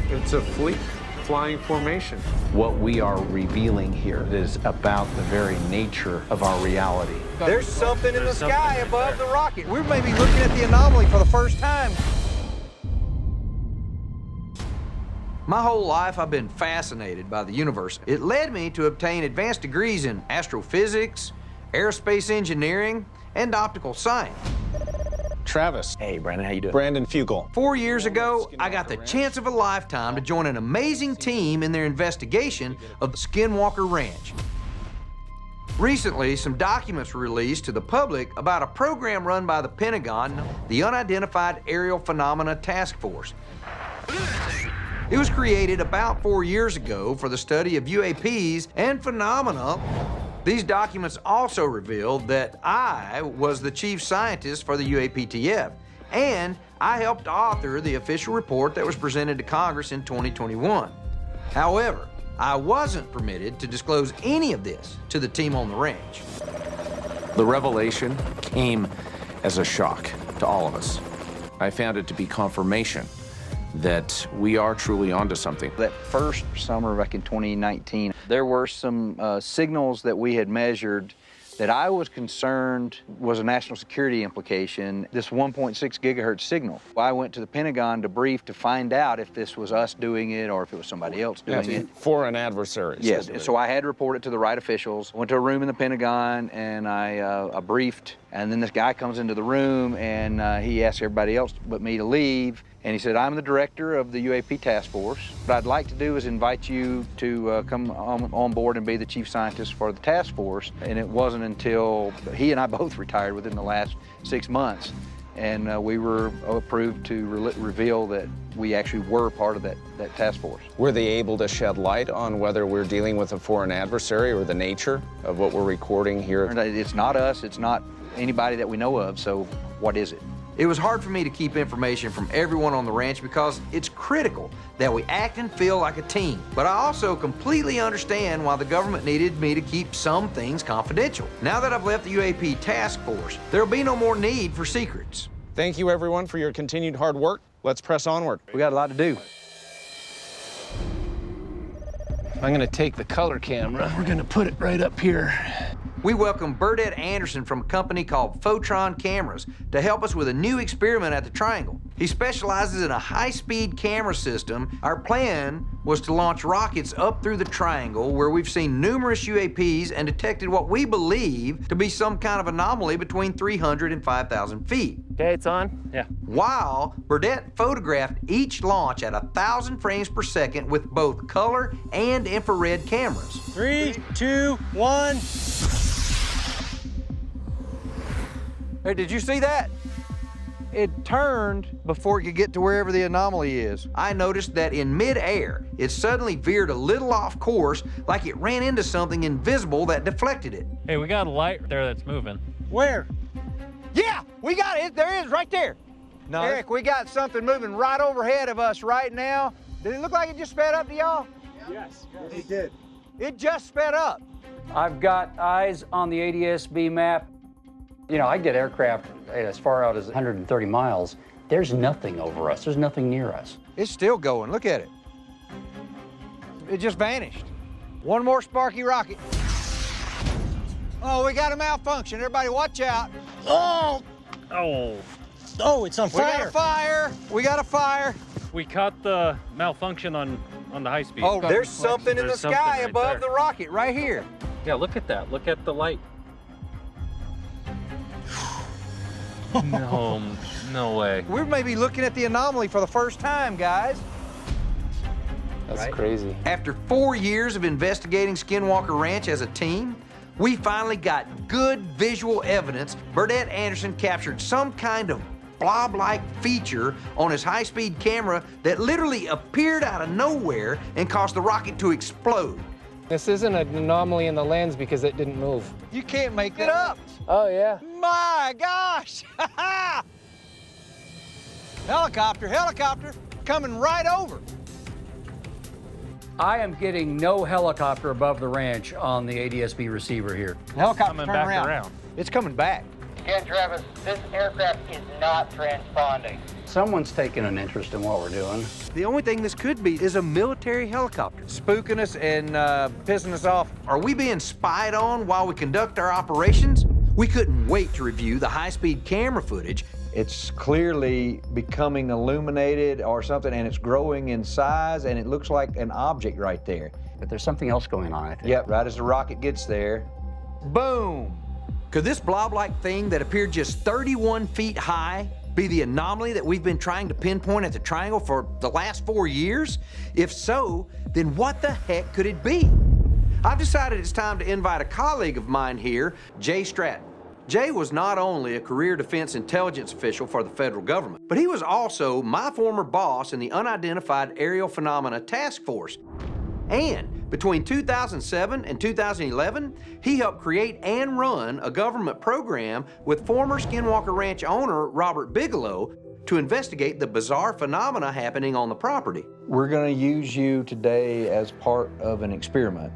It's a fleet flying formation. What we are revealing here is about the very nature of our reality. There's something in the sky above the rocket. We may be looking at the anomaly for the first time. My whole life, I've been fascinated by the universe. It led me to obtain advanced degrees in astrophysics, aerospace engineering, and optical science. Travis. Hey, Brandon, how you doing? Brandon Fugel. 4 years ago, I got the chance of a lifetime to join an amazing team in their investigation of the Skinwalker Ranch. Recently, some documents were released to the public about a program run by the Pentagon, the Unidentified Aerial Phenomena Task Force. It was created about 4 years ago for the study of UAPs and phenomena. These documents also revealed that I was the chief scientist for the UAPTF, and I helped author the official report that was presented to Congress in 2021. However, I wasn't permitted to disclose any of this to the team on the ranch. The revelation came as a shock to all of us. I found it to be confirmation that we are truly onto something. That first summer back in 2019, there were some signals that we had measured that I was concerned was a national security implication, this 1.6 gigahertz signal. I went to the Pentagon to brief to find out if this was us doing it or if it was somebody else doing it. Foreign adversaries. Yes, and so I had to report it to the right officials. Went to a room in the Pentagon and I briefed, and then this guy comes into the room and he asked everybody else but me to leave. And he said, I'm the director of the UAP task force. What I'd like to do is invite you to come on board and be the chief scientist for the task force. And it wasn't until he and I both retired within the last 6 months. And we were approved to reveal that we actually were part of that task force. Were they able to shed light on whether we're dealing with a foreign adversary or the nature of what we're recording here? It's not us, it's not anybody that we know of, so what is it? It was hard for me to keep information from everyone on the ranch because it's critical that we act and feel like a team. But I also completely understand why the government needed me to keep some things confidential. Now that I've left the UAP task force, there'll be no more need for secrets. Thank you, everyone, for your continued hard work. Let's press onward. We got a lot to do. I'm gonna take the color camera. We're gonna put it right up here. We welcome Burdette Anderson from a company called Photron Cameras to help us with a new experiment at the Triangle. He specializes in a high-speed camera system. Our plan was to launch rockets up through the Triangle where we've seen numerous UAPs and detected what we believe to be some kind of anomaly between 300 and 5,000 feet. Okay, it's on? Yeah. While Burdette photographed each launch at 1,000 frames per second with both color and infrared cameras. 3, 2, 1. Hey, did you see that? It turned before it could get to wherever the anomaly is. I noticed that in mid-air, it suddenly veered a little off course, like it ran into something invisible that deflected it. Hey, we got a light there that's moving. Where? Yeah, we got it. There it is, right there. No. Eric, we got something moving right overhead of us right now. Did it look like it just sped up to y'all? Yes. It did. It just sped up. I've got eyes on the ADS-B map. You know, I get aircraft as far out as 130 miles. There's nothing over us. There's nothing near us. It's still going. Look at it. It just vanished. One more sparky rocket. Oh, we got a malfunction. Everybody watch out. Oh! Oh. Oh, it's on fire. We got a fire. We got a fire. We caught the malfunction on the high speed. Oh, there's something in the sky right above there. the rocket right here. Yeah, look at that. Look at the light. No, no way. We may be looking at the anomaly for the first time, guys. That's crazy. After 4 years of investigating Skinwalker Ranch as a team, we finally got good visual evidence. Burdette Anderson captured some kind of blob-like feature on his high-speed camera that literally appeared out of nowhere and caused the rocket to explode. This isn't an anomaly in the lens because it didn't move. You can't make it up. Oh, yeah. My gosh! Helicopter, helicopter, coming right over. I am getting no helicopter above the ranch on the ADS-B receiver here. Helicopter Coming turn back around. It's coming back. Again, Travis, this aircraft is not transponding. Someone's taking an interest in what we're doing. The only thing this could be is a military helicopter spooking us and pissing us off. Are we being spied on while we conduct our operations? We couldn't wait to review the high-speed camera footage. It's clearly becoming illuminated or something, and it's growing in size, and it looks like an object right there. But there's something else going on, I think. Yep, right as the rocket gets there. Boom! Could this blob-like thing that appeared just 31 feet high be the anomaly that we've been trying to pinpoint at the triangle for the last 4 years? If so, then what the heck could it be? I've decided it's time to invite a colleague of mine here, Jay Stratton. Jay was not only a career defense intelligence official for the federal government, but he was also my former boss in the Unidentified Aerial Phenomena Task Force. And between 2007 and 2011, he helped create and run a government program with former Skinwalker Ranch owner Robert Bigelow to investigate the bizarre phenomena happening on the property. We're going to use you today as part of an experiment,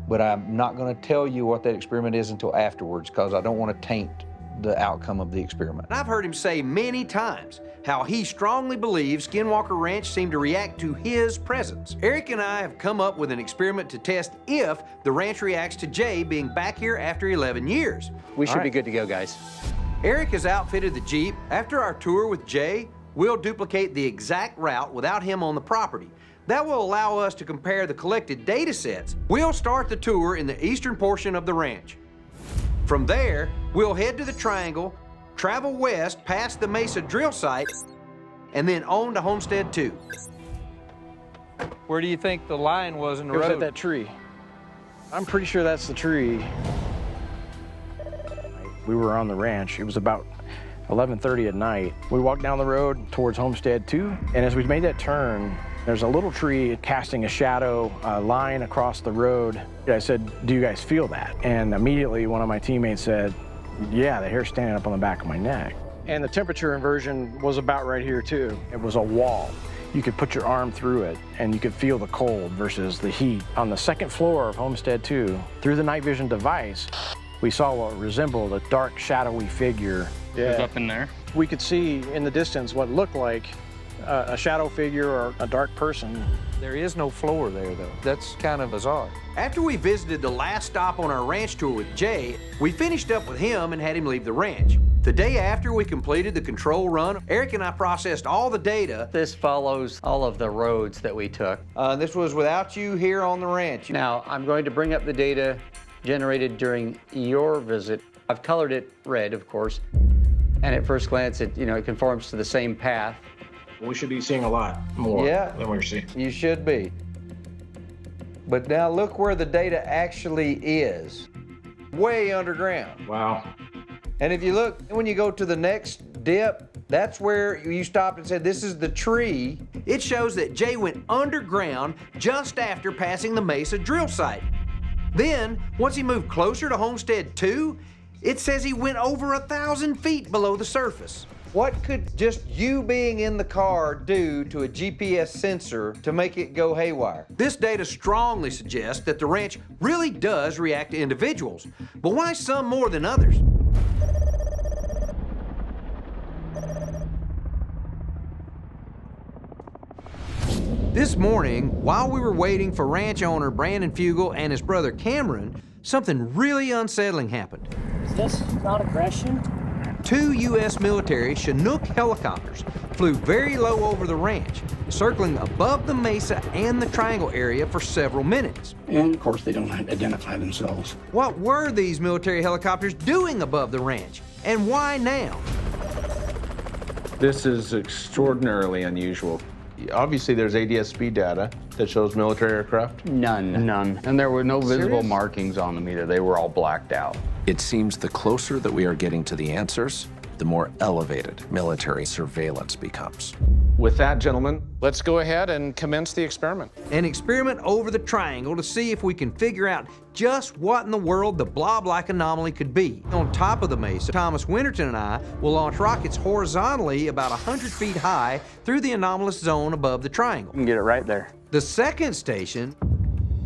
but I'm not going to tell you what that experiment is until afterwards because I don't want to taint the outcome of the experiment. I've heard him say many times how he strongly believes Skinwalker Ranch seemed to react to his presence. Eric and I have come up with an experiment to test if the ranch reacts to Jay being back here after 11 years. We should be good to go, guys. Eric has outfitted the Jeep. After our tour with Jay, we'll duplicate the exact route without him on the property. That will allow us to compare the collected data sets. We'll start the tour in the eastern portion of the ranch. From there, we'll head to the triangle, travel west past the Mesa drill site, and then on to Homestead 2. Where do you think the line was in the It was road? at that tree. I'm pretty sure that's the tree. We were on the ranch. It was about 11:30 at night. We walked down the road towards Homestead 2, and as we made that turn, there's a little tree casting a shadow line across the road. I said, "Do you guys feel that?" And immediately one of my teammates said, "Yeah, the hair's standing up on the back of my neck." And the temperature inversion was about right here too. It was a wall. You could put your arm through it and you could feel the cold versus the heat. On the second floor of Homestead 2, through the night vision device, we saw what resembled a dark, shadowy figure. It was up in there. We could see in the distance what looked like a shadow figure or a dark person. There is no floor there, though. That's kind of bizarre. After we visited the last stop on our ranch tour with Jay, we finished up with him and had him leave the ranch. The day after we completed the control run, Eric and I processed all the data. This follows all of the roads that we took. This was without you here on the ranch. Now, I'm going to bring up the data generated during your visit. I've colored it red, of course, and at first glance, it conforms to the same path. We should be seeing a lot more than we're seeing. You should be. But now look where the data actually is. Way underground. Wow. And if you look, when you go to the next dip, that's where you stopped and said, this is the tree. It shows that Jay went underground just after passing the Mesa drill site. Then, once he moved closer to Homestead 2, it says he went over 1,000 feet below the surface. What could just you being in the car do to a GPS sensor to make it go haywire? This data strongly suggests that the ranch really does react to individuals, but why some more than others? This morning, while we were waiting for ranch owner Brandon Fugel and his brother Cameron, something really unsettling happened. Is this not aggression? 2 U.S. military Chinook helicopters flew very low over the ranch, circling above the Mesa and the Triangle area for several minutes. And of course, they don't identify themselves. What were these military helicopters doing above the ranch, and why now? This is extraordinarily unusual. Obviously, there's ADS-B data that shows military aircraft. None. And there were no visible markings on them either. They were all blacked out. It seems the closer that we are getting to the answers, the more elevated military surveillance becomes. With that, gentlemen, Let's go ahead and commence the experiment. An experiment over the Triangle to see if we can figure out just what in the world the blob-like anomaly could be. On top of the Mesa, Thomas Winterton and I will launch rockets horizontally about 100 feet high through the anomalous zone above the Triangle. You can get it right there. The second station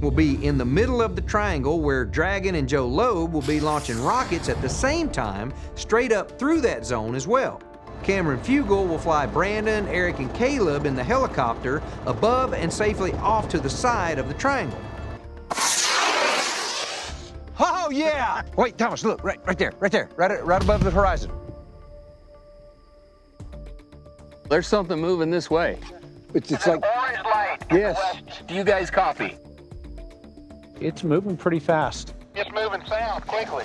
will be in the middle of the Triangle, where Dragon and Joe Loeb will be launching rockets at the same time straight up through that zone as well. Cameron Fugel will fly Brandon, Eric, and Caleb in the helicopter above and safely off to the side of the triangle. Oh, yeah! Wait, Thomas, look, right there, right above the horizon. There's something moving this way. It's like, Orange light. Yes. Do you guys copy? It's moving pretty fast. It's moving south quickly.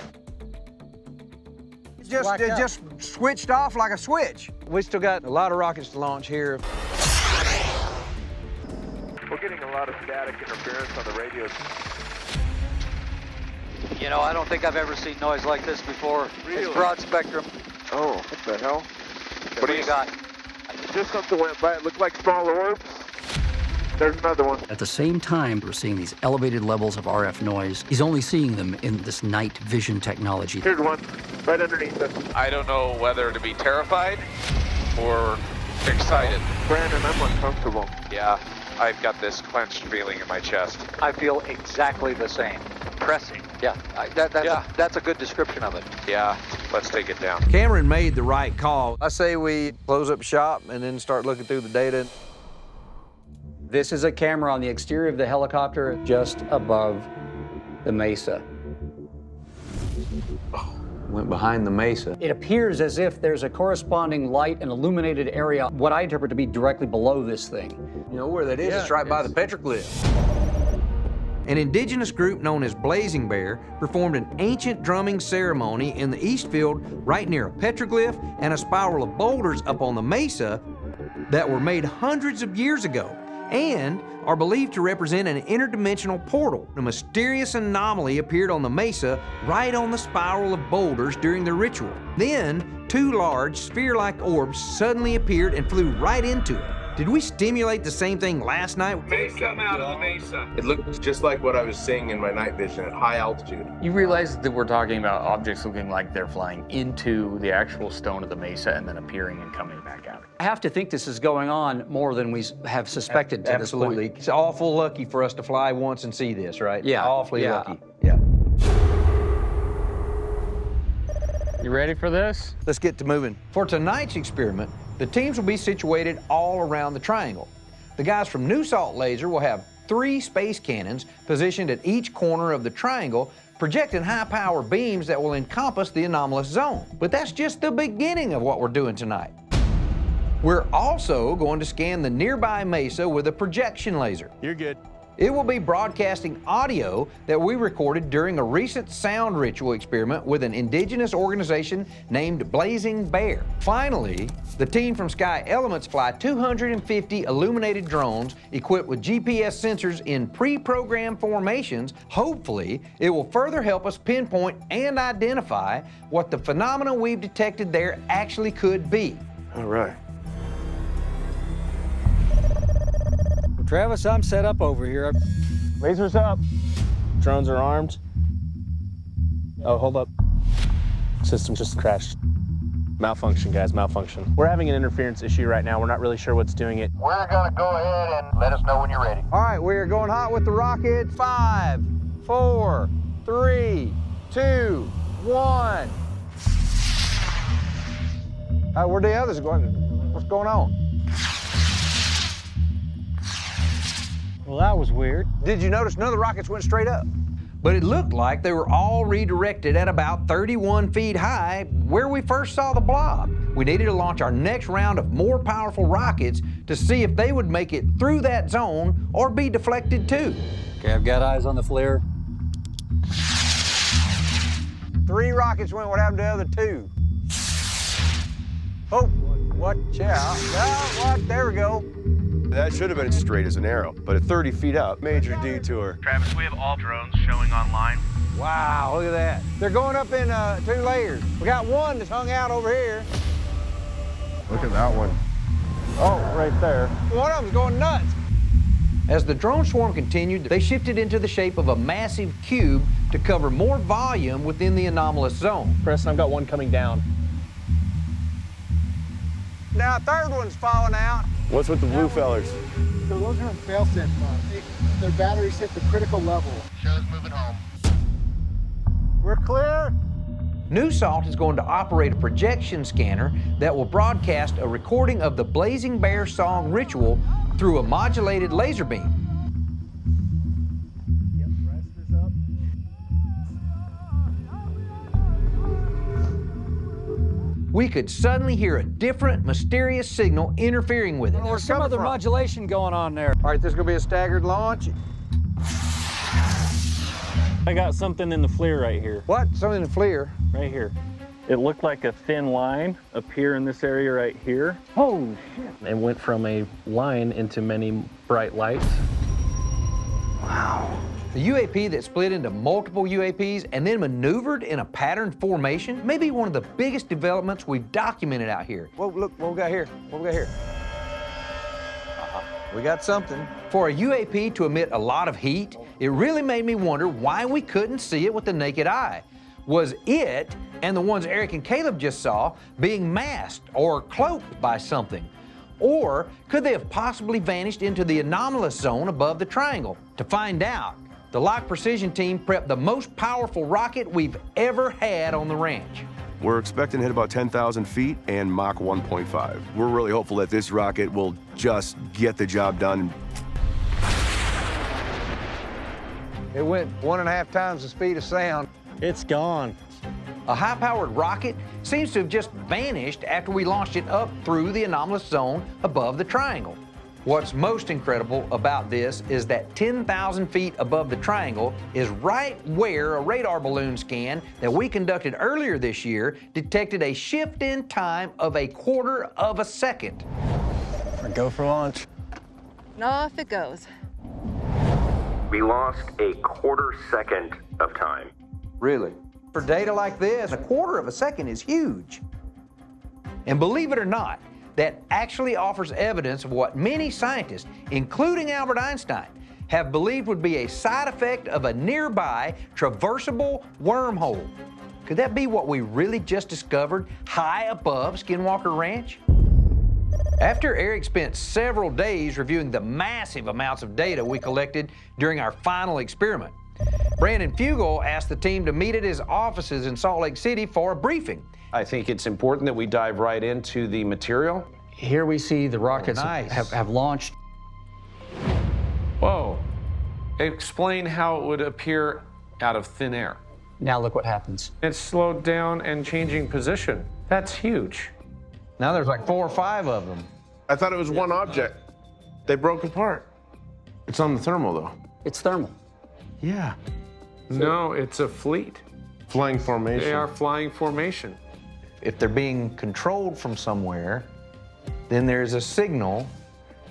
It just switched off like a switch. we still got a lot of rockets to launch here. We're getting a lot of static interference on the radios. You know, I don't think I've ever seen noise like this before. Really? It's broad spectrum. Oh, what the hell? What do you got? Just something went by. It looked like small orbs. There's another one. At the same time, we're seeing these elevated levels of RF noise. He's only seeing them in this night vision technology. Here's one, right underneath us. I don't know whether to be terrified or excited. Brandon, I'm uncomfortable. Yeah, I've got this clenched feeling in my chest. I feel exactly the same. Pressing. Yeah, that's a good description of it. Yeah, let's take it down. Cameron made the right call. I say we close up shop and then start looking through the data. This is a camera on the exterior of the helicopter just above the Mesa. Went behind the Mesa. It appears as if there's a corresponding light and illuminated area, what I interpret to be directly below this thing. You know where that is? It's right by the petroglyph. An indigenous group known as Blazing Bear performed an ancient drumming ceremony in the East Field right near a petroglyph and a spiral of boulders up on the Mesa that were made hundreds of years ago and are believed to represent an interdimensional portal. A mysterious anomaly appeared on the Mesa right on the spiral of boulders during the ritual. Then, two large sphere-like orbs suddenly appeared and flew right into it. Did we stimulate the same thing last night? Mesa out of the Mesa. It looked just like what I was seeing in my night vision at high altitude. You realize that we're talking about objects looking like they're flying into the actual stone of the Mesa and then appearing and coming back out. I have to think this is going on more than we have suspected to this point. Absolutely. It's awful lucky for us to fly once and see this, right? Yeah. Awfully Yeah. lucky. Yeah. You ready for this? Let's get to moving. For tonight's experiment, the teams will be situated all around the triangle. The guys from New Salt Laser will have 3 space cannons positioned at each corner of the triangle, projecting high-power beams that will encompass the anomalous zone. But that's just the beginning of what we're doing tonight. We're also going to scan the nearby Mesa with a projection laser. You're good. It will be broadcasting audio that we recorded during a recent sound ritual experiment with an indigenous organization named Blazing Bear. Finally, the team from Sky Elements fly 250 illuminated drones equipped with GPS sensors in pre-programmed formations. Hopefully, it will further help us pinpoint and identify what the phenomena we've detected there actually could be. All right. Travis, I'm set up over here. Lasers up. Drones are armed. Oh, hold up. System just crashed. Malfunction, guys, malfunction. We're having an interference issue right now. We're not really sure what's doing it. We're gonna go ahead and let us know when you're ready. All right, we're going hot with the rockets. 5, 4, 3, 2, 1. Where the others going? What's going on? Well, that was weird. Did you notice none of the rockets went straight up? But it looked like they were all redirected at about 31 feet high where we first saw the blob. We needed to launch our next round of more powerful rockets to see if they would make it through that zone or be deflected too. Okay, I've got eyes on the flare. 3 rockets went. What happened to the other 2? Oh, watch out. Oh, what? There we go. That should have been straight as an arrow, but at 30 feet up, major detour. Travis, we have all drones showing online. Wow, look at that. They're going up in 2 layers. We got one that's hung out over here. Look at that one. Oh, right there. One of them's going nuts. As the drone swarm continued, they shifted into the shape of a massive cube to cover more volume within the anomalous zone. Preston, I've got one coming down. Now a 3rd one's falling out. What's with the blue fellers? So those are in fail-safe mode. Their batteries hit the critical level. Show's moving home. We're clear. New Salt is going to operate a projection scanner that will broadcast a recording of the Blazing Bear song ritual through a modulated laser beam. We could suddenly hear a different, mysterious signal interfering with it. There's some other modulation going on there. All right, this is gonna be a staggered launch. I got something in the FLIR right here. What? Something in the FLIR? Right here. It looked like a thin line appear in this area right here. Oh, shit. It went from a line into many bright lights. Wow. The UAP that split into multiple UAPs and then maneuvered in a patterned formation may be one of the biggest developments we've documented out here. Whoa, look, what we got here? What we got here? We got something. For a UAP to emit a lot of heat, it really made me wonder why we couldn't see it with the naked eye. Was it, and the ones Eric and Caleb just saw, being masked or cloaked by something? Or could they have possibly vanished into the anomalous zone above the triangle? To find out, the Lock Precision team prepped the most powerful rocket we've ever had on the ranch. We're expecting to hit about 10,000 feet and Mach 1.5. We're really hopeful that this rocket will just get the job done. It went 1.5 times the speed of sound. It's gone. A high-powered rocket seems to have just vanished after we launched it up through the anomalous zone above the triangle. What's most incredible about this is that 10,000 feet above the triangle is right where a radar balloon scan that we conducted earlier this year detected a shift in time of 1/4 of a second. Go for launch. Off it goes. We lost a 1/4 second of time. Really? For data like this, 1/4 of a second is huge. And believe it or not, that actually offers evidence of what many scientists, including Albert Einstein, have believed would be a side effect of a nearby traversable wormhole. Could that be what we really just discovered high above Skinwalker Ranch? After Eric spent several days reviewing the massive amounts of data we collected during our final experiment, Brandon Fugel asked the team to meet at his offices in Salt Lake City for a briefing. I think it's important that we dive right into the material. Here we see the rockets have launched. Whoa. Explain how it would appear out of thin air. Now look what happens. It's slowed down and changing position. That's huge. Now there's like 4 or 5 of them. I thought it was one object. They broke apart. It's on the thermal, though. It's thermal. Yeah. No, it's a fleet. Flying formation. They are flying formation. If they're being controlled from somewhere, then there's a signal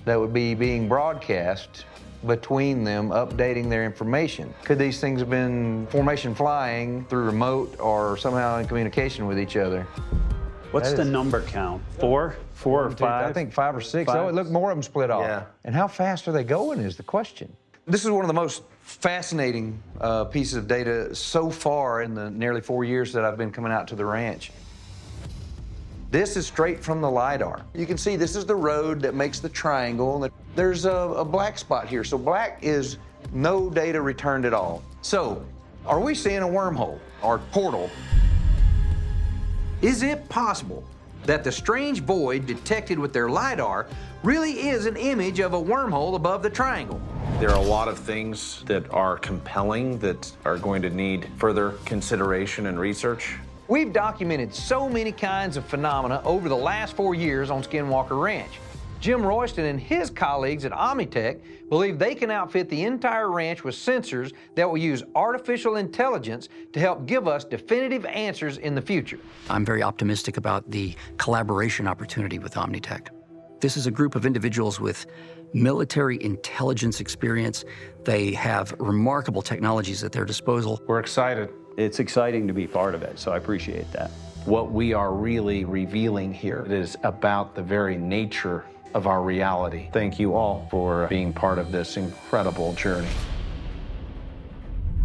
that would be being broadcast between them, updating their information. Could these things have been formation flying through remote or somehow in communication with each other? What's the number count? 4? 4 or 5? I think 5 or 6. 5. Oh, look, more of them split off. Yeah. And how fast are they going is the question. This is one of the most fascinating pieces of data so far in the nearly 4 years that I've been coming out to the ranch. This is straight from the LiDAR. You can see this is the road that makes the triangle. There's a black spot here. So black is no data returned at all. So are we seeing a wormhole or portal? Is it possible that the strange void detected with their LiDAR really is an image of a wormhole above the triangle? There are a lot of things that are compelling that are going to need further consideration and research. We've documented so many kinds of phenomena over the last 4 years on Skinwalker Ranch. Jim Royston and his colleagues at Omnitech believe they can outfit the entire ranch with sensors that will use artificial intelligence to help give us definitive answers in the future. I'm very optimistic about the collaboration opportunity with Omnitech. This is a group of individuals with military intelligence experience. They have remarkable technologies at their disposal. We're excited. It's exciting to be part of it, so I appreciate that. What we are really revealing here is about the very nature of our reality. Thank you all for being part of this incredible journey.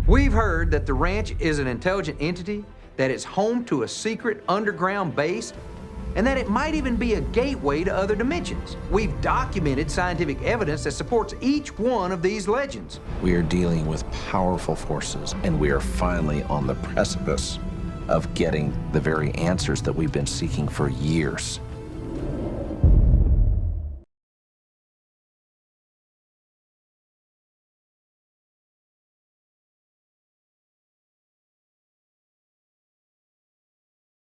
We've heard that the ranch is an intelligent entity, that it's home to a secret underground base, and that it might even be a gateway to other dimensions. We've documented scientific evidence that supports each one of these legends. We are dealing with powerful forces, and we are finally on the precipice of getting the very answers that we've been seeking for years.